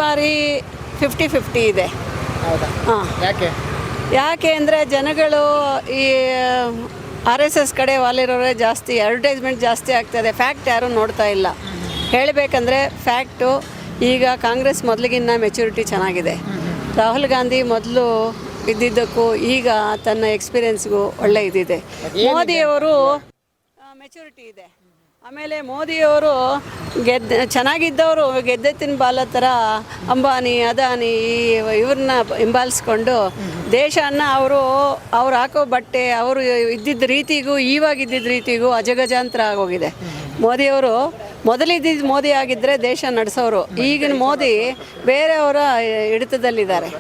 ಬಾರಿ 50-50 ಇದೆ. ಹೌದಾ? ಹಾಂ, ಯಾಕೆ ಅಂದರೆ ಜನಗಳು ಈ RSS ಕಡೆ ವಾಲಿರೋರೇ ಜಾಸ್ತಿ, ಅಡ್ವರ್ಟೈಸ್ಮೆಂಟ್ ಜಾಸ್ತಿ ಆಗ್ತದೆ. ಫ್ಯಾಕ್ಟ್ ಯಾರೂ ನೋಡ್ತಾ ಇಲ್ಲ. ಹೇಳಬೇಕಂದ್ರೆ ಫ್ಯಾಕ್ಟು ಈಗ ಕಾಂಗ್ರೆಸ್ ಮೊದಲಿಗಿನ್ನ ಮೆಚುರಿಟಿ ಚೆನ್ನಾಗಿದೆ. ರಾಹುಲ್ ಗಾಂಧಿ ಮೊದಲು ಇದ್ದಿದ್ದಕ್ಕೂ ಈಗ ತನ್ನ ಎಕ್ಸ್ಪೀರಿಯನ್ಸ್ಗೂ ಒಳ್ಳೆ ಇದಿದೆ. ಮೋದಿಯವರು ಮೆಚುರಿಟಿ ಇದೆ. ಆಮೇಲೆ ಮೋದಿಯವರು ಚೆನ್ನಾಗಿದ್ದವರು ಗೆದ್ದೆತ್ತಿನ ಬಾಲ ಥರ ಅಂಬಾನಿ ಅದಾನಿ ಇವ್ರನ್ನ ಹಿಂಬಾಲಿಸ್ಕೊಂಡು ದೇಶನ ಅವ್ರು ಹಾಕೋ ಬಟ್ಟೆ ಅವರು ಇದ್ದಿದ್ದ ರೀತಿಗೂ ಇವಾಗಿದ್ದಿದ್ದ ರೀತಿಗೂ ಅಜಗಜಾಂತರ ಆಗೋಗಿದೆ. ಮೋದಿಯವರು ಮೊದಲಿದ್ದಿದ್ದು ಮೋದಿ ಆಗಿದ್ದರೆ ದೇಶ ನಡೆಸೋರು. ಈಗಿನ ಮೋದಿ ಬೇರೆಯವರ ಹಿಡಿತದಲ್ಲಿದ್ದಾರೆ.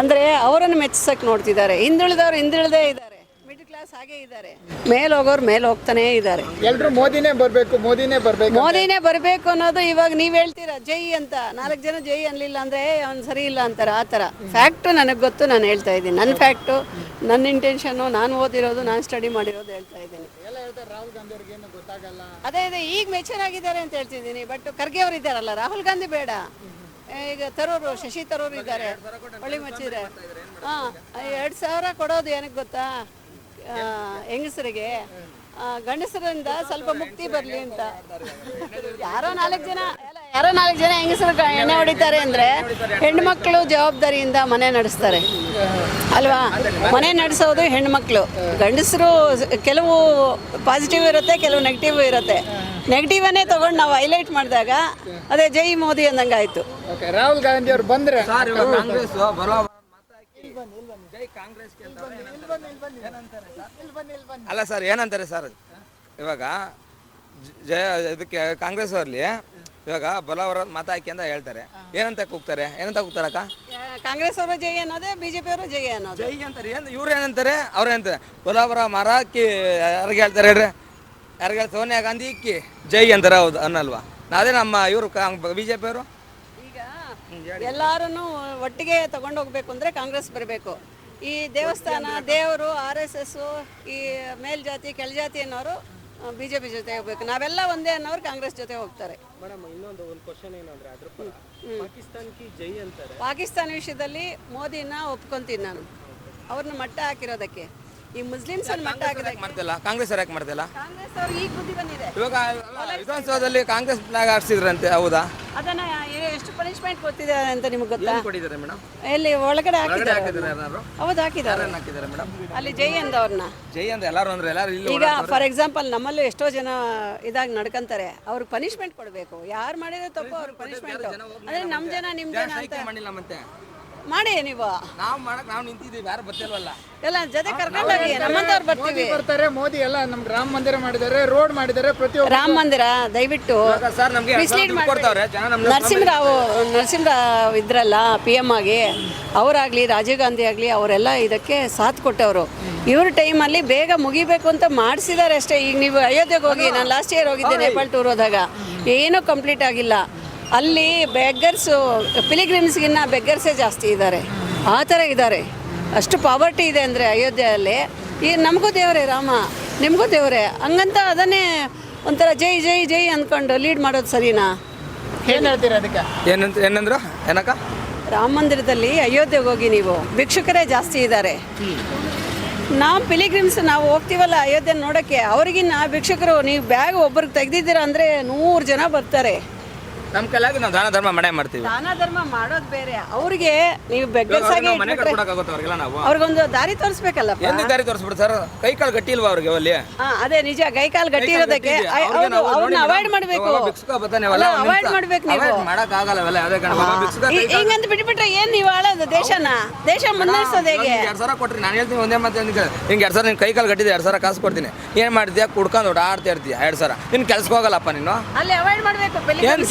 ಅಂದರೆ ಅವರನ್ನು ಮೆಚ್ಚಿಸೋಕೆ ನೋಡ್ತಿದ್ದಾರೆ. ಹಿಂದುಳಿದವರು ಹಿಂದುಳಿದೇ ಇದ್ದಾರೆ, ಮಿಡ್ಲ್ ಕ್ಲಾಸ್ ಹಾಗೇ ಇದ್ದಾರೆ, ಮೇಲೆ ಹೋಗೋರು ಮೇಲೆ ಹೋಗ್ತಾನೇ ಇದ್ದಾರೆ. ಎಲ್ಲರೂ ಮೋದಿನೇ ಬರಬೇಕು ಅನ್ನೋದು ಇವಾಗ ನೀವು ಹೇಳ್ತೀರಾ ಜೈ ಅಂತ. 4 ಜನ ಜೈ ಅನ್ನಲಿಲ್ಲ ಅಂದರೆ ಅವ್ನು ಸರಿ ಇಲ್ಲ ಅಂತಾರೆ. ಆ ಥರ ಫ್ಯಾಕ್ಟು ನನಗೆ ಗೊತ್ತು, ನಾನು ಹೇಳ್ತಾ ಇದ್ದೀನಿ. ನನ್ನ ಫ್ಯಾಕ್ಟು, ನನ್ನ ಇಂಟೆನ್ಷನ್ನು, ನಾನು ಓದಿರೋದು, ನಾನು ಸ್ಟಡಿ ಮಾಡಿರೋದು ಹೇಳ್ತಾ ಇದ್ದೀನಿ. ಅದೇ ಈಗ ಮೆಚೂರ್ ಆಗಿದ್ದಾರೆ ಅಂತ ಹೇಳ್ತಿದ್ದೀನಿ. ಬಟ್ ಖರ್ಗೆ ಅವರು ಇದ್ದಾರಲ್ಲ, ರಾಹುಲ್ ಗಾಂಧಿ ಬೇಡ. ಈಗ ತರೂರು, ಶಶಿ ತರೂರು ಇದ್ದಾರೆ, ಒಳ್ಳೆ ಮಚ್ಚಿದೆ. ಹಾಂ, 2,000 ಕೊಡೋದು ಏನಕ್ಕೆ ಗೊತ್ತಾ? ಹೆಂಗಸರಿಗೆ, ಗಂಡಸರಿಂದ ಸ್ವಲ್ಪ ಮುಕ್ತಿ ಬರಲಿ ಅಂತ. ಯಾರೋ 4 ಜನ ಹೆಂಗಸರು ಎಣ್ಣೆ ಹೊಡಿತಾರೆ ಅಂದರೆ ಹೆಣ್ಮಕ್ಳು ಜವಾಬ್ದಾರಿಯಿಂದ ಮನೆ ನಡೆಸ್ತಾರೆ ಅಲ್ವಾ? ಮನೆ ನಡೆಸೋದು ಹೆಣ್ಮಕ್ಳು. ಗಂಡಸರು ಕೆಲವು ಪಾಸಿಟಿವ್ ಇರುತ್ತೆ, ಕೆಲವು ನೆಗೆಟಿವ್ ಇರುತ್ತೆ. ನೆಗೆಟಿವನ್ನೇ ತೊಗೊಂಡು ನಾವು ಹೈಲೈಟ್ ಮಾಡಿದಾಗ ಅದೇ ಜೈ ಮೋದಿ ಅಂದಂಗೆ ಆಯಿತು. ರಾಹುಲ್ ಗಾಂಧಿ ಅವರು ಬಂದರೆ ಅಲ್ಲ ಸರ್, ಏನಂತಾರೆ ಸರ್, ಇವಾಗ ಇದಕ್ಕೆ ಕಾಂಗ್ರೆಸ್ ಅವರಲ್ಲಿ ಇವಾಗ ಬಲವರ ಮತ ಹಾಕಿ ಅಂತ ಹೇಳ್ತಾರೆ. ಏನಂತ ಕೂಗ್ತಾರಕ್ಕ? ಕಾಂಗ್ರೆಸ್ ಅವರು ಜೈ ಅನ್ನೋದೇ, BJP ಅವರು ಜೈ ಅನ್ನೋದು. ಜೈ ಅಂತಾರೆ. ಇವ್ರು ಏನಂತಾರೆ? ಅವ್ರೇನಂತಾರೆ ಬಲವರ ಮರ ಹಾಕಿ ಯಾರಿಗೆ ಹೇಳ್ತಾರೆ ಹೇಳ್ರಿ? ಯಾರಿಗೆ ಸೋನಿಯಾ ಗಾಂಧಿ ಇಕ್ಕಿ ಜೈ ಅಂತಾರೆ. ಹೌದು ಅನ್ನಲ್ವಾ? ಅದೇ ನಮ್ಮ ಇವರು BJP ಅವರು ಈಗ ಎಲ್ಲಾರನ್ನು ಒಟ್ಟಿಗೆ ತಗೊಂಡೋಗ್ಬೇಕು ಅಂದರೆ ಕಾಂಗ್ರೆಸ್ ಬರಬೇಕು. ಈ ದೇವಸ್ಥಾನ, ದೇವರು, RSS, ಈ ಮೇಲ್ಜಾತಿ ಕೆಳಜಾತಿ ಅನ್ನೋರು BJP ಜೊತೆ ಹೋಗ್ಬೇಕು. ನಾವೆಲ್ಲ ಒಂದೇ ಅನ್ನೋರು ಕಾಂಗ್ರೆಸ್ ಜೊತೆ ಹೋಗ್ತಾರೆ. ಮೇಡಮ್, ಇನ್ನೊಂದು ಕ್ವಶನ್ ಏನಂದ್ರೆ ಅದ್ರ ಪಾಕಿಸ್ತಾನಕ್ಕೆ ಜೈ ಅಂತಾರೆ. ಪಾಕಿಸ್ತಾನ ವಿಷಯದಲ್ಲಿ ಮೋದಿನ ಒಪ್ಕೊಂತೀನಿ ನಾನು, ಅವ್ರನ್ನ ಮಟ್ಟ ಹಾಕಿರೋದಕ್ಕೆ. ಈ ಮುಸ್ಲಿಮ್ಸ್ ಮಟ್ಟ ಹಾಕಿದಕ್ಕೆ ಮಾಡ್ತಿಲ್ಲ, ಕಾಂಗ್ರೆಸ್ ಅವ್ರು ಯಾಕೆ ಮಾಡ್ತಿಲ್ಲ? ಕಾಂಗ್ರೆಸ್ ಅವ್ರಿಗೆ ಈಗ ಬುದ್ಧಿ ಬಂದಿದೆ. ಇವಾಗ ವಿಧಾನಸೌಧದಲ್ಲಿ ಕಾಂಗ್ರೆಸ್ ಫ್ಲಾಗ್ ಹಾರಿಸಿದ್ರಂತೆ, ಹೌದಾ? ಅದನ್ನ ಎಷ್ಟು ಪನಿಷ್ಮೆಂಟ್ ಕೊಡ್ತಿದ್ದಾರೆ ಅಂತ ನಿಮ್ಗೆ ಗೊತ್ತಾ? ಕೊಟ್ಟಿದ್ದಾರೆ ಮೇಡಮ್. ಎಲ್ಲಿ ಒಳಗಡೆ ಹಾಕಿದ್ದಾರೆ? ಹೌದು, ಹಾಕಿದ್ದಾರೆ ಮೇಡಮ್. ಅಲ್ಲಿ ಜೈ ಅಂದವ್ರನ್ನ. ಜೈ ಅಂತ ಎಲ್ಲರೂ ಅಂದ್ರೆ ಎಲ್ಲರೂ ಇಲ್ಲಿ. ಈಗ ಫಾರ್ ಎಕ್ಸಾಂಪಲ್ ನಮ್ಮಲ್ಲೂ ಎಷ್ಟೋ ಜನ ಇದಾಗಿ ನಡ್ಕೊಂತಾರೆ. ಅವ್ರಿಗೆ ಪನಿಷ್ಮೆಂಟ್ ಕೊಡಬೇಕು. ಯಾರು ಮಾಡಿರೋ ತಪ್ಪು ಅವ್ರಿಗೆ ಪನಿಷ್ಮೆಂಟ್. ಅಂದ್ರೆ ನಮ್ಮ ಜನ ನಿಮ್ಮ ಜನ ಅಂತ ಮಾಡಿಲ್ಲ ಮತ್ತೆ ಮಾಡಿ ನೀವು. ನಾವು ನಿಂತಿದ್ದೀವಿ, ಯಾರು ಬರ್ತಿಲ್ವಲ್ಲ. ಎಲ್ಲ ಜೊತೆ ಕರ್ಕೊಂಡೋಗಿ ನಮ್ಮಂತವ್ರು ಬರ್ತೀವಿ. ಬರ್ತಾರೆ. ಮೋದಿ ಎಲ್ಲ ನಮ್ಗೆ ರಾಮ ಮಂದಿರ ಮಾಡಿದ್ದಾರೆ, ರೋಡ್ ಮಾಡಿದ್ದಾರೆ, ಪ್ರತಿಯೊಬ್ಬ ರಾಮ ಮಂದಿರ ದಯವಿಟ್ಟು ಮಿಸ್ಲೀಡ್ ಮಾಡ್ತಾರೆ. ನರಸಿಂಹರಾವ್ ಇದ್ರಲ್ಲ PM ಆಗಿ, ಅವರಾಗಲಿ ರಾಜೀವ್ ಗಾಂಧಿ ಆಗಲಿ ಅವರೆಲ್ಲ ಇದಕ್ಕೆ ಸಾಥ್ ಕೊಟ್ಟವರು. ಇವ್ರ ಟೈಮಲ್ಲಿ ಬೇಗ ಮುಗಿಬೇಕು ಅಂತ ಮಾಡಿಸಿದ್ದಾರೆ ಅಷ್ಟೇ. ಈಗ ನೀವು ಅಯೋಧ್ಯೆಗೆ ಹೋಗಿ, ನಾನು ಲಾಸ್ಟ್ ಇಯರ್ ಹೋಗಿದ್ದೆ ನೇಪಾಳ ಟೂರ್ ಹೋದಾಗ, ಏನೂ ಕಂಪ್ಲೀಟ್ ಆಗಿಲ್ಲ. ಅಲ್ಲಿ ಬೆಗ್ಗರ್ಸು, ಪಿಲಿಗ್ರಿಮ್ಸ್ಗಿನ್ನ ಬೆಗ್ಗರ್ಸೇ ಜಾಸ್ತಿ ಇದ್ದಾರೆ. ಆ ಥರ ಇದ್ದಾರೆ. ಅಷ್ಟು ಪಾವರ್ಟಿ ಇದೆ ಅಂದರೆ ಅಯೋಧ್ಯೆಯಲ್ಲಿ. ಈ ನಮಗೂ ದೇವರೇ ರಾಮ, ನಿಮಗೂ ದೇವರೇ ಹಂಗಂತ ಅದನ್ನೇ ಒಂಥರ ಜೈ ಜೈ ಜೈ ಅಂದ್ಕೊಂಡು ಲೀಡ್ ಮಾಡೋದು ಸರಿನಾ? ಏನು ಹೇಳ್ತೀರಾ ಅದಕ್ಕೆ? ಏನಂದ್ರು ಏನಕ್ಕ? ರಾಮ ಮಂದಿರದಲ್ಲಿ ಅಯೋಧ್ಯೆಗೆ ಹೋಗಿ ನೀವು, ಭಿಕ್ಷುಕರೇ ಜಾಸ್ತಿ ಇದ್ದಾರೆ. ನಾವು ಪಿಲಿಗ್ರಿಮ್ಸ್ ನಾವು ಹೋಗ್ತೀವಲ್ಲ ಅಯೋಧ್ಯೆ ನೋಡೋಕ್ಕೆ, ಅವ್ರಿಗಿನ್ನ ಭಿಕ್ಷುಕರು ನೀವು ಬ್ಯಾಗ್ ಒಬ್ಬರಿಗೆ ತೆಗೆದಿದ್ದೀರಾ ಅಂದರೆ 100 ಜನ ಬರ್ತಾರೆ. ನಮ್ಮ ಕೈಲಾಗಿ ನಾವು ದಾನ ಧರ್ಮ ಮಾಡೇ ಮಾಡ್ತೀವಿ. ದಾನ ಧರ್ಮ ಮಾಡೋದು ಬೇರೆ. ಅವ್ರಿಗೆ ನೀವು ಬೆಗ್ಗರ್ಸ್ ಆಗಿ ಅವ್ರಿಗೊಂದು ದಾರಿ ತೋರಿಸ್ಬೇಕಲ್ಲ. ಏನು ದಾರಿ ತೋರಿಸ್ಬಿಡು ಸರ್? ಕೈ ಕಾಲು ಗಟ್ಟಿ ಇಲ್ವಾ ಅವ್ರಿಗೆ ಅಲ್ಲಿ? ಅದೇ ನಿಜ, ಕೈ ಕಾಲು ಗಟ್ಟಿ ಇರೋದಕ್ಕೆ ಅವ್ರನ್ನ ಅವಾಯ್ಡ್ ಮಾಡಬೇಕು. ಅವಾಯ್ಡ್ ಮಾಡ್ಬೇಕು ನೀವು. ಹಿಂಗಂತ ಬಿಟ್ಬಿಟ್ರೆ ಏನ್ ನೀವು ಆಳೋದು ದೇಶನ? ದೇಶ ಮುನ್ನಡೆಸೋದು ಹೇಗೆ? 2,000 ಕೊಟ್ರಿ. ನಾನು ಹೇಳ್ತೀನಿ ಒಂದೇ ಮಾತು, ಹಿಂಗೆ 2,000 ನಿನ್ ಕೈ ಕಾಲು ಗಟ್ಟಿದೆ, 2,000 ಕಾಸು ಕೊಡ್ತೀನಿ. ಏನ್ ಮಾಡ್ತೀಯ? ಕುಡ್ಕೊಂಡು ಓಡಾಡ್ತಾ ಇರ್ತೀಯ. 2,000 ನಿನ್ ಕೆಲ್ಸಕ್ಕೆ ಹೋಗಲ್ಲಪ್ಪ ನೀನು. ಅಲ್ಲಿ ಅವಾಯ್ಡ್ ಮಾಡ್ಬೇಕು.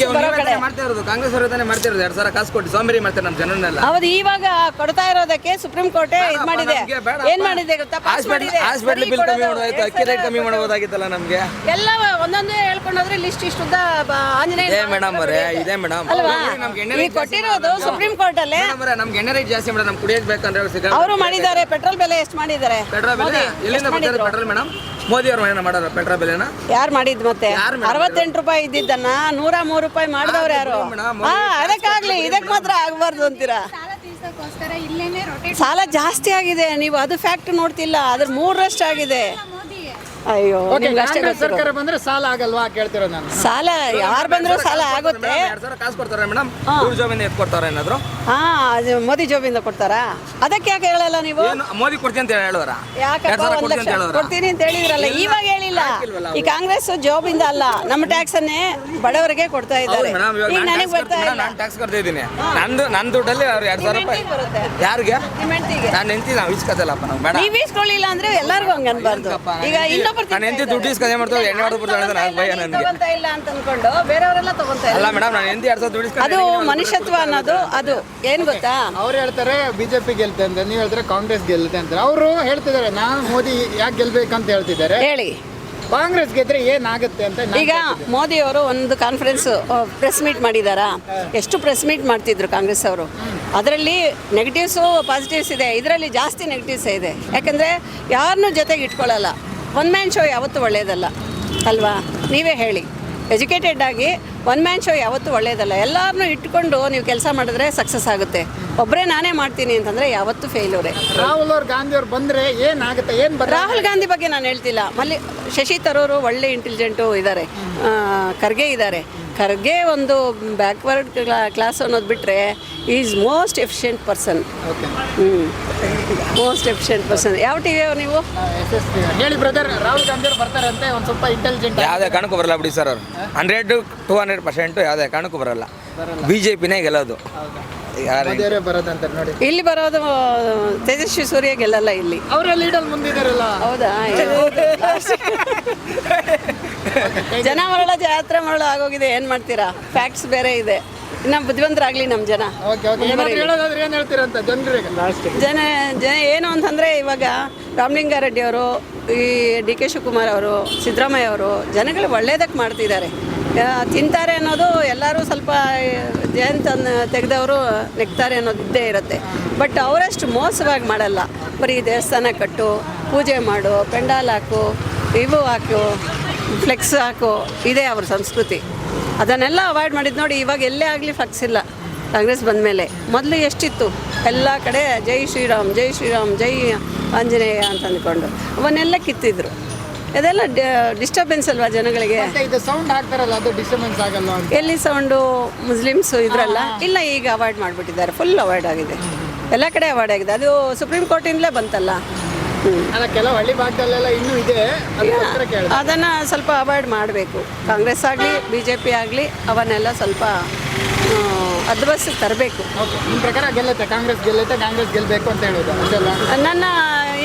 ಮಾಡ್ತಾ ಇರೋದು ಕಾಂಗ್ರೆಸ್ ಅವರು ತಾನೇ ಮಾಡ್ತಾ ಇರೋದು. 2,000 ಕಾಸು ಕೊಟ್ಟು ಸೋಂಬೇರಿ ಮಾಡ್ತಾರೆ ನಮ್ಮ ಜನರನ್ನೆಲ್ಲ. ಹೌದು, ಇವಾಗ ಕೊಡ್ತಾ ಇರೋದಕ್ಕೆ ಸುಪ್ರೀಂ ಕೋರ್ಟ್ ಇದು ಮಾಡಿದೆ. ಏನ್ ಮಾಡಿದೆ ಗೊತ್ತಾ? ಹಾಸ್ಪಿಟಲ್ ಬಿಲ್ ಕಮ್ಮಿ ಮಾಡೋದಾಯ್ತು, ಅಕ್ಕಿ ರೇಟ್ ಕಮ್ಮಿ ಮಾಡಬಹುದಾಗಿತ್ತಲ್ಲ ನಮ್ಗೆ. ಎಲ್ಲ ಒಂದೊಂದೇ ಹೇಳ್ಕೊಂಡು ಹೋದ್ರೆ ಲಿಸ್ಟ್ ಇಷ್ಟುದ್ದ ಆಂಜನೇಯ ಮೇಡಮ್ ಅವರೇ, ಇದೆ ಮೇಡಮ್ ಕೊಟ್ಟಿರೋದು ಸುಪ್ರೀಂ ಕೋರ್ಟ್ ಅಲ್ಲೇ. ನಮ್ಗೆ ಎಣ್ಣೆ ರೇಟ್ ಜಾಸ್ತಿ ಮೇಡಮ್, ನಮ್ಗೆ ಕುಡಿಯೋದು ಬೇಕಂದ್ರೆ ಅವರು ಮಾಡಿದ್ದಾರೆ. ಪೆಟ್ರೋಲ್ ಬೆಲೆ ಎಷ್ಟು ಮಾಡಿದ್ದಾರೆ? ಪೆಟ್ರೋಲ್ ಬೆಲೆ ಎಲ್ಲಿಂದ ಬರ್ತಾರೆ ಪೆಟ್ರೋಲ್ ಮೇಡಮ್? ಮೋದಿ ಅವ್ರು ಏನ ಮಾಡೋರು ಪೆಟ್ರೋಲ್ ಬೆಲೆನ? ಯಾರು ಮಾಡಿದ್ ಮತ್ತೆ? ಯಾರ್ ಮಾಡಿದ್ರು? 68 ರೂಪಾಯಿ ಇದ್ದಿದ್ದನ್ನ 103 ರೂಪಾಯಿ ಮಾಡಿದವ್ರು ಯಾರು? ಅದಕ್ಕಾಗ್ಲಿ, ಇದಕ್ಕೆ ಮಾತ್ರ ಆಗ್ಬಾರ್ದು ಅಂತೀರಾ? ಸಾಲ ಜಾಸ್ತಿ ಆಗಿದೆ, ನೀವು ಅದು ಫ್ಯಾಕ್ಟ್ ನೋಡ್ತಿಲ್ಲ. ಅದ್ರ 3ರಷ್ಟು ಆಗಿದೆ. ಅಯ್ಯೋ, ನಿಮ್ಗೆ ಅಷ್ಟೇ ಕಾಂಗ್ರೆಸ್ ಗೊತ್ತಿರೋದು. ಸರ್ಕಾರ ಬಂದ್ರೆ ಸಾಲ ಆಗಲ್ವಾ ಕೇಳ್ತಿರೋ ನಾನು. ಸಾಲ ಯಾರು ಬಂದ್ರು ಸಾಲ ಆಗುತ್ತೆ. 2,000 ಕಾಸು ಕೊಡ್ತಾರೆ ಮೇಡಮ್, ಇವ್ರ ಜೋಬಿಂದ ಎತ್ ಕೊಡ್ತಾರೆ ಏನಾದ್ರು? ಹಾ, ಅದು ಮೋದಿ ಜೋಬಿಂದ ಕೊಡ್ತಾರಾ? ಅದಕ್ಕೆ ಯಾಕೆ ಹೇಳಲ್ಲ ನೀವು? ಏನು ಮೋದಿ ಕೊಡ್ತೀನಿ ಅಂತ ಹೇಳೋರ? ಯಾಕಪ್ಪ 1 ಲಕ್ಷ ಕೊಡ್ತೀನಿ ಅಂತ ಹೇಳಿದ್ರಲ್ಲ, ಇವಾಗ ಹೇಳಿಲ್ಲ. ಈ ಕಾಂಗ್ರೆಸ್ ಜೋಬಿಂದ ಅಲ್ಲ, ನಮ್ಮ ಟ್ಯಾಕ್ಸ್ ಅನ್ನೇ ಬಡವರಿಗೆ ಕೊಡ್ತಾ ಇದ್ದಾರೆ. ಮೇಡಮ್, ಇವಾಗ ಈಗ ನನಗೆ ಬರ್ತಾ ಇಲ್ಲ. ನಾನು ಟ್ಯಾಕ್ಸ್ ಕಟ್ತಾ ಇದ್ದೀನಿ. ನನ್ನ ದುಡ್ಡಲ್ಲಿ ಅವ್ರು 2,000 ರೂಪಾಯಿ ಬರುತ್ತೆ ಯಾರಿಗೆ? ನಿಮ್ಮ ಹೆಂಡ್ತಿಗೆ. ನಾನು ಹೆಂಡ್ತಿ ನಾವು ಇಸ್ಕೊತಲ್ಲಪ್ಪ, ನಾವು ಬೇಡ. ನೀವ್ ಇಸ್ಕೊಳ್ಳಿಲ್ಲ ಅಂದ್ರೆ ಎಲ್ಲಾರ್ಗು ಹಂಗ ಅನ್ಬಾರ್ದು. ಈಗ ಇನ್ನೊಬ್ರು ನಾನು ಹೆಂಡ್ತಿ ದುಡ್ಡು ಇಸ್ಕೊಂಡೆ ಮಾಡ್ತಾರೆ, ಎಣ್ಣೆ ಹೊಡೆದು ಬಿಡ್ತಾಳೆ, ನಾನು ಭಯ ನನಗೆ. ತಗೊಂತ ಇಲ್ಲ ಅಂತ ಅನ್ಕೊಂಡು ಬೇರೆಯವರೆಲ್ಲ ತಗೊಂತ ಇಲ್ಲ. ಅಲ್ಲ ಮೇಡಮ್, ನಾನು ಹೆಂಡ್ತಿ 2,000 ದುಡ್ಡು ಇಸ್ಕೊಂಡೆ. ಅದು ಮನುಷ್ಯತ್ವ ಅನ್ನೋದು ಅದು ಏನ್ ಗೊತ್ತಾ? ಅವ್ರು ಹೇಳ್ತಾರೆ ಬಿಜೆಪಿ ಗೆಲ್ತೆ ಅಂತ, ನೀವು ಹೇಳ್ತಾರೆ ಕಾಂಗ್ರೆಸ್ ಗೆಲ್ತೆ ಅಂತಾರೆ. ಅವರು ಹೇಳ್ತಿದ್ದಾರೆ ನಾನು ಮೋದಿ ಯಾಕೆ ಗೆಲ್ಬೇಕಂತ ಹೇಳ್ತಿದ್ದಾರೆ. ಹೇಳಿ, ಕಾಂಗ್ರೆಸ್ ಗೆದ್ರೆ ಏನಾಗುತ್ತೆ ಅಂತ ನಾನ್ ಈಗ ಮೋದಿ ಅವರು ಒಂದು ಕಾನ್ಫರೆನ್ಸ್ ಪ್ರೆಸ್ ಮೀಟ್ ಮಾಡಿದಾರಾ? ಎಷ್ಟು ಪ್ರೆಸ್ ಮೀಟ್ ಮಾಡ್ತಿದ್ರು ಕಾಂಗ್ರೆಸ್ ಅವರು? ಅದರಲ್ಲಿ ನೆಗೆಟಿವ್ಸು ಪಾಸಿಟಿವ್ಸ್ ಇದೆ, ಇದರಲ್ಲಿ ಜಾಸ್ತಿ ನೆಗೆಟಿವ್ಸ್ ಇದೆ. ಯಾಕಂದರೆ ಯಾರನ್ನೂ ಜೊತೆಗೆ ಇಟ್ಕೊಳ್ಳಲ್ಲ. ಒನ್ ಮ್ಯಾನ್ ಶೋ ಯಾವತ್ತೂ ಒಳ್ಳೆಯದಲ್ಲ ಅಲ್ವಾ? ನೀವೇ ಹೇಳಿ. ಎಜುಕೇಟೆಡ್ ಆಗಿ ಒನ್ ಮ್ಯಾನ್ ಶೋ ಯಾವತ್ತೂ ಒಳ್ಳೆಯದಲ್ಲ. ಎಲ್ಲರನ್ನೂ ಇಟ್ಕೊಂಡು ನೀವು ಕೆಲಸ ಮಾಡಿದ್ರೆ ಸಕ್ಸಸ್ ಆಗುತ್ತೆ. ಒಬ್ಬರೇ ನಾನೇ ಮಾಡ್ತೀನಿ ಅಂತಂದರೆ ಯಾವತ್ತೂ ಫೇಲ್ಯೂರೇ. ರಾಹುಲ್ ಅವ್ರು ಗಾಂಧಿ ಅವ್ರು ಬಂದ್ರೆ ಏನಾಗುತ್ತೆ, ಏನು ಬರ ರಾಹುಲ್ ಗಾಂಧಿ ಬಗ್ಗೆ ನಾನು ಹೇಳ್ತಿಲ್ಲ. ಶಶಿ ತರೂರು ಒಳ್ಳೆ ಇಂಟೆಲಿಜೆಂಟು ಇದ್ದಾರೆ, ಖರ್ಗೆ ಇದ್ದಾರೆ. ಖರ್ಗೆ ಒಂದು ಬ್ಯಾಕ್ವರ್ಡ್ ಕ್ಲಾಸ್ ಅನ್ನೋದು ಬಿಟ್ಟರೆ is most efficient person. Okay, most efficient person. ಯಾವ ಟಿ ವಿ ನೀವು? ಹೇಳಿ ಬ್ರದರ್. ರಾಹುಲ್ ಗಾಂಧಿ ಅವ್ರು ಬರ್ತಾರಂತೆ, ಒಂದು ಸ್ವಲ್ಪ ಇಂಟೆಲಿಜೆಂಟ್. ಯಾವುದೇ ಕಾರಣಕ್ಕೂ ಬರಲ್ಲ ಬಿಡಿ ಸರ್. ಅವರು 100-200% ಯಾವುದೇ ಕಾರಣಕ್ಕೂ ಬರಲ್ಲ. BJPನೇ ಗೆಲ್ಲೋದು. ಯಾರು ಮೋದಿಯವರೇ ಬರೋದಂತ ನೋಡಿ. ಇಲ್ಲಿ ಬರೋದು ತೇಜಸ್ವಿ ಸೂರ್ಯ ಗೆಲ್ಲಲ್ಲ ಇಲ್ಲಿ. ಅವರೇ ಲೀಡಲ್ಲಿ ಮುಂದಿದ್ದಾರಲ್ಲ. ಹೌದಾ? ಜನ ಮರಳ ಜಾತ್ರೆ ಮರಳು ಆಗೋಗಿದೆ. ಏನು ಮಾಡ್ತೀರಾ? ಫ್ಯಾಕ್ಟ್ಸ್ ಬೇರೆ ಇದೆ. ಇನ್ನು ಬುದ್ಧಿವಂತರಾಗಲಿ ನಮ್ಮ ಜನ. ಓಕೆ ಓಕೆ, ಏನಾದ್ರು ಹೇಳೋದಾದ್ರೆ ಏನು ಹೇಳ್ತೀರಂತ ಜನರಿಗೆ? ಜನ ಏನು ಅಂತಂದರೆ ಇವಾಗ ರಾಮಲಿಂಗಾರೆಡ್ಡಿ ಅವರು, ಈ ಡಿ ಕೆ ಶಿವಕುಮಾರ್ ಅವರು, ಸಿದ್ದರಾಮಯ್ಯ ಅವರು ಜನಗಳು ಒಳ್ಳೇದಕ್ಕೆ ಮಾಡ್ತಿದ್ದಾರೆ. ತಿಂತಾರೆ ಅನ್ನೋದು ಎಲ್ಲರೂ ಸ್ವಲ್ಪ ಜಯಂತ ತೆಗೆದವರು ನೆಗ್ತಾರೆ ಅನ್ನೋದು ಇದ್ದೇ ಇರುತ್ತೆ. ಬಟ್ ಅವರಷ್ಟು ಮೋಸವಾಗಿ ಮಾಡಲ್ಲ. ಬರೀ ದೇವಸ್ಥಾನ ಕಟ್ಟು, ಪೂಜೆ ಮಾಡು, ಪೆಂಡಾಲ್ ಹಾಕು, ಇವು ಹಾಕು, ಫ್ಲೆಕ್ಸ್ ಹಾಕು, ಇದೇ ಅವ್ರ ಸಂಸ್ಕೃತಿ. ಅದನ್ನೆಲ್ಲ ಅವಾಯ್ಡ್ ಮಾಡಿದ್ದು ನೋಡಿ. ಇವಾಗ ಎಲ್ಲೇ ಆಗಲಿ ಫ್ಲೆಕ್ಸ್ ಇಲ್ಲ ಕಾಂಗ್ರೆಸ್ ಬಂದಮೇಲೆ. ಮೊದಲು ಎಷ್ಟಿತ್ತು ಎಲ್ಲ ಕಡೆ ಜೈ ಶ್ರೀರಾಮ್, ಜೈ ಶ್ರೀರಾಮ್, ಜೈ ಆಂಜನೇಯ ಅಂತ ಅಂದ್ಕೊಂಡು ಅವನ್ನೆಲ್ಲ ಕಿತ್ತಿದ್ರು. ಅದೆಲ್ಲ ಡಿಸ್ಟರ್ಬೆನ್ಸ್ ಅಲ್ವಾ ಜನಗಳಿಗೆ? ಇದು ಸೌಂಡ್ ಹಾಕ್ತಾರಲ್ಲ, ಅದು ಡಿಸ್ಟರ್ಬೆನ್ಸ್ ಆಗಲ್ಲ ಅಂತ. ಎಲ್ಲಿ ಸೌಂಡು? ಮುಸ್ಲಿಮ್ಸು ಇದ್ರಲ್ಲ, ಇಲ್ಲ ಈಗ ಅವಾಯ್ಡ್ ಮಾಡಿಬಿಟ್ಟಿದ್ದಾರೆ. ಫುಲ್ ಅವಾಯ್ಡ್ ಆಗಿದೆ, ಎಲ್ಲ ಕಡೆ ಅವಾಯ್ಡ್ ಆಗಿದೆ. ಅದು ಸುಪ್ರೀಂ ಕೋರ್ಟಿಂದಲೇ ಬಂತಲ್ಲ. ಅಲ್ಲ, ಕೆಲವು ಹಳ್ಳಿ ಭಾಗದಲ್ಲೆಲ್ಲ ಇನ್ನೂ ಇದೆ, ಅದಕ್ಕೋಸ್ಕರ ಕೇಳಿದೆ. ಅದನ್ನು ಸ್ವಲ್ಪ ಅವಾಯ್ಡ್ ಮಾಡಬೇಕು. ಕಾಂಗ್ರೆಸ್ ಆಗಲಿ BJP ಆಗಲಿ ಅವನ್ನೆಲ್ಲ ಸ್ವಲ್ಪ ಅದ್ವಸ್ತಿಗೆ ತರಬೇಕು. ಓಕೆ, ನಿಮ್ಮ ಪ್ರಕಾರ ಗೆಲ್ಲುತ್ತೆ, ಕಾಂಗ್ರೆಸ್ ಗೆಲ್ಲುತ್ತೆ, ಕಾಂಗ್ರೆಸ್ ಗೆಲ್ಲಬೇಕು ಅಂತ ಹೇಳೋದು ಅದೆಲ್ಲ? ನನ್ನ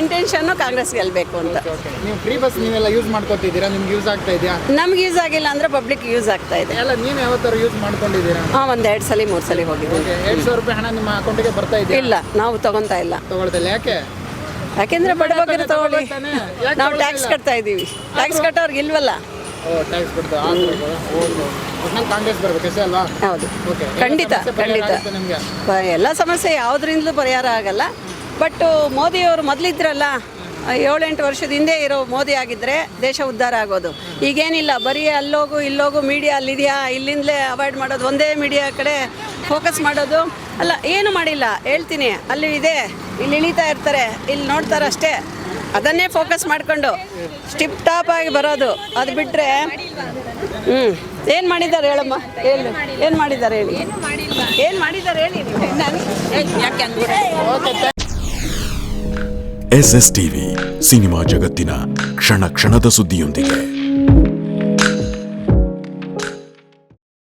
ಇಂಟೆನ್ಷನ್ನು ಕಾಂಗ್ರೆಸ್ ಗೆಲ್ಲಬೇಕು ಅಂತ. ಓಕೆ, ನೀವು ಫ್ರೀ ಬಸ್ ನೀವೆಲ್ಲ ಯೂಸ್ ಮಾಡ್ಕೊತಿದ್ದೀರಾ? ನಿಮ್ಗೆ ಯೂಸ್ ಆಗ್ತಾ ಇದೆಯಾ? ನಮ್ಗೆ ಯೂಸ್ ಆಗಿಲ್ಲ ಅಂದರೆ ಪಬ್ಲಿಕ್ ಯೂಸ್ ಆಗ್ತಾ ಇದೆ. ಎಲ್ಲ ನೀವು ಯಾವತ್ತಾರು ಯೂಸ್ ಮಾಡ್ಕೊಂಡಿದ್ದೀರಾ? ಹಾಂ, ಒಂದು 2 ಸಲ 3 ಸಲ ಹೋಗಿದ್ದೀವಿ. ಓಕೆ, 2,000 ರೂಪಾಯಿ ಹಣ ನಿಮ್ಮ ಅಕೌಂಟಿಗೆ ಬರ್ತಾ ಇದೆಯಾ? ಇಲ್ಲ, ನಾವು ತಗೊತಾ ಇಲ್ಲ. ತಗೊಳ್ತಿಲ್ಲ, ಯಾಕೆ? ಯಾಕೆಂದರೆ ಬಡಬಗ್ಗರು ತಗೊಳ್ಳಿ, ಯಾಕೆ ನಾವು ಟ್ಯಾಕ್ಸ್ ಕಟ್ತಾ ಇದ್ದೀವಿ. ಟ್ಯಾಕ್ಸ್ ಕಟ್ಟೋರ್ಗೆ ಇಲ್ವಲ್ಲ. ಓ, ಟ್ಯಾಕ್ಸ್ ಕೊಡ್ತಾ ಕಾಂಗ್ರೆಸ್ ಬರಬೇಕು ಅಷ್ಟೇ ಅಲ್ವಾ? ಹೌದು, ಓಕೆ, ಖಂಡಿತ ಖಂಡಿತ. ನಿಮಗೆ ಎಲ್ಲ ಸಮಸ್ಯೆ ಯಾವುದರಿಂದಲೂ ಪರಿಹಾರ ಆಗಲ್ಲ. ಬಟ್ ಮೋದಿಯವರು ಮೊದಲಿದ್ರಲ್ಲ, 7-8 ವರ್ಷದ ಹಿಂದೆ ಇರೋ ಮೋದಿ ಆಗಿದ್ದರೆ ದೇಶ ಉದ್ಧಾರ ಆಗೋದು. ಈಗೇನಿಲ್ಲ, ಬರೀ ಅಲ್ಲೋಗು ಇಲ್ಲೋಗು, ಮೀಡಿಯಾ ಅಲ್ಲಿದೆಯಾ, ಇಲ್ಲಿಂದಲೇ ಅವಾಯ್ಡ್ ಮಾಡೋದು, ಒಂದೇ ಮೀಡಿಯಾ ಕಡೆ ಫೋಕಸ್ ಮಾಡೋದು. ಅಲ್ಲ, ಏನು ಮಾಡಿಲ್ಲ ಹೇಳ್ತೀನಿ. ಅಲ್ಲಿ ಇದೆ, ಇಲ್ಲಿ ಇಳಿತಾ ಇರ್ತಾರೆ, ಇಲ್ಲಿ ನೋಡ್ತಾರೆ ಅಷ್ಟೇ. ಅದನ್ನೇ ಫೋಕಸ್ ಮಾಡಿಕೊಂಡು ಸ್ಟಿಪ್ ಟಾಪ್ ಆಗಿ ಬರೋದು. ಅದು ಬಿಟ್ಟರೆ ಏನು ಮಾಡಿದ್ದಾರೆ ಹೇಳಮ್ಮ? ಹೇಳಿ, ಏನು ಮಾಡಿದ್ದಾರೆ ಹೇಳಿ? ಏನು ಮಾಡಿದ್ದಾರೆ ಹೇಳಿ ನೀವು? ಯಾಕೆ ಅಂದ್ಬಿಟ್ಟೆ? SS TV ಸಿನಿಮಾ ಜಗತ್ತಿನ ಕ್ಷಣ ಕ್ಷಣದ ಸುದ್ದಿಯೊಂದಿಗೆ.